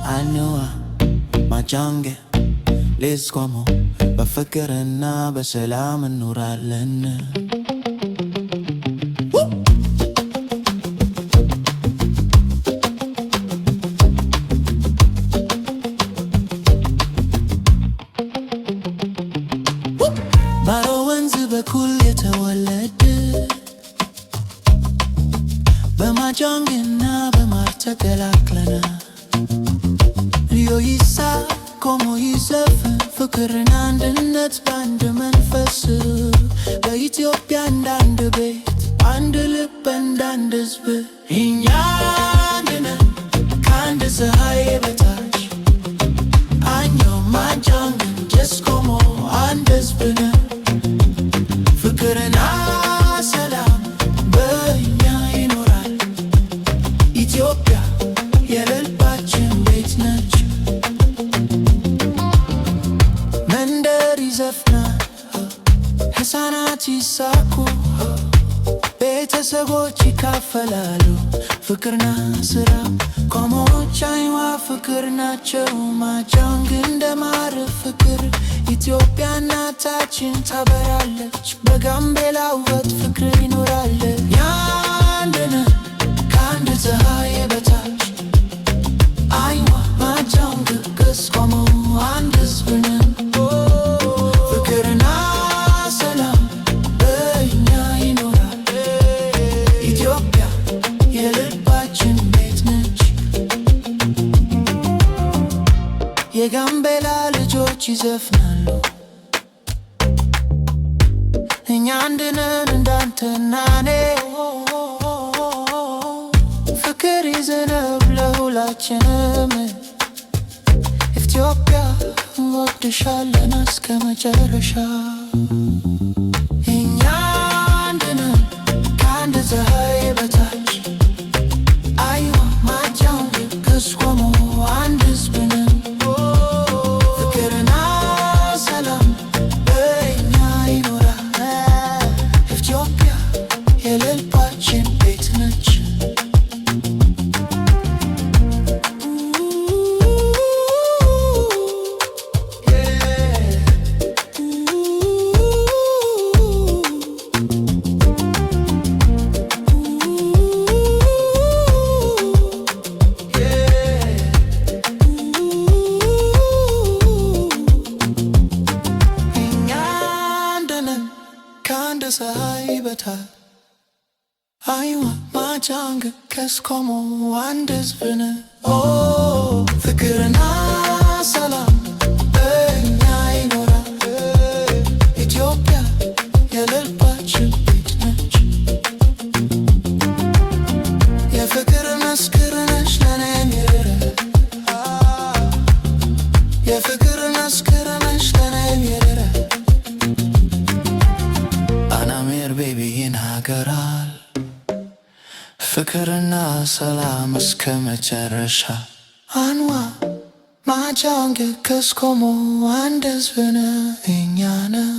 Anua Majange Lisquamo بفكرنا بسلام النور علنا ባሮ ወንዝ በኩል የተወለደ በማጃንግና በማር ተቀላቅለና ዮይሳ ቆሞ ይዘፍን ፍቅርና አንድነት በአንድ መንፈስ በኢትዮጵያ እንዳንድ ቤት አንድ ልብ እንዳንድ ሕዝብ እኛ አንድ ነን ከአንድ ፀሐይ በታች አኞ ማጃንግን ጀስኮሞ አንድ ሕዝብ ነን ፍቅርና ሰላም በእኛ ይኖራል ኢትዮጵያ የልባችን ቤት ነች መንደር ይዘፍናል ሕፃናት ይሳቁ ቤተሰቦች ይካፈላሉ ፍቅርና ስራ ቆሞች አይዋ ፍቅር ናቸው ማጃንግ እንደማር ፍቅር ኢትዮጵያ እናታችን ታበራለች በጋምቤላ ውበት ፍቅር ይኖራል ያንድ ነን ከአንድ ፀሐይ በታች አይዋ ማጃንግ ገስቆሞ አንድ ሕዝብ ነን ፍቅርና ሰላም በእኛ ይኖራል ኢትዮጵያ የልባችን ቤት ነች የጋምቤላ ልጆች ይዘፍናሉ እኛ አንድ ነን እንዳንተና እኔ ፍቅር ይዘነብ ለሁላችንም ኢትዮጵያ እንወድሻለን እስከ መጨረሻ እኛ አንድ ነን ከአንድ ፀሐይ በታች አይዋ ማጃንግ ገስቆሞ አንድ ሕዝብ ነን ፍቅርና ሰላም በእኛ ይኖራል ኢትዮጵያ የልባችን ቤት ነች ከአንድ ፀሐይ በታች አይዋ ማጃንግ ገስቆሞ አንድ ሕዝብ ነን ፍቅርና ሰላም በእኛ ይኖራል ኢትዮጵያ የልባችን ቤት ነች የፍቅር መስክር ነች ለኔ ሚረረ የፍቅር መስክር ነች ለኔ ሚረረ ቤቢ ይናገራል ፍቅርና ሰላም እስከ መጨረሻ አንዋ ማጃንግ ገስቆሞ አንድ ሕዝብ ነን እኛ ነን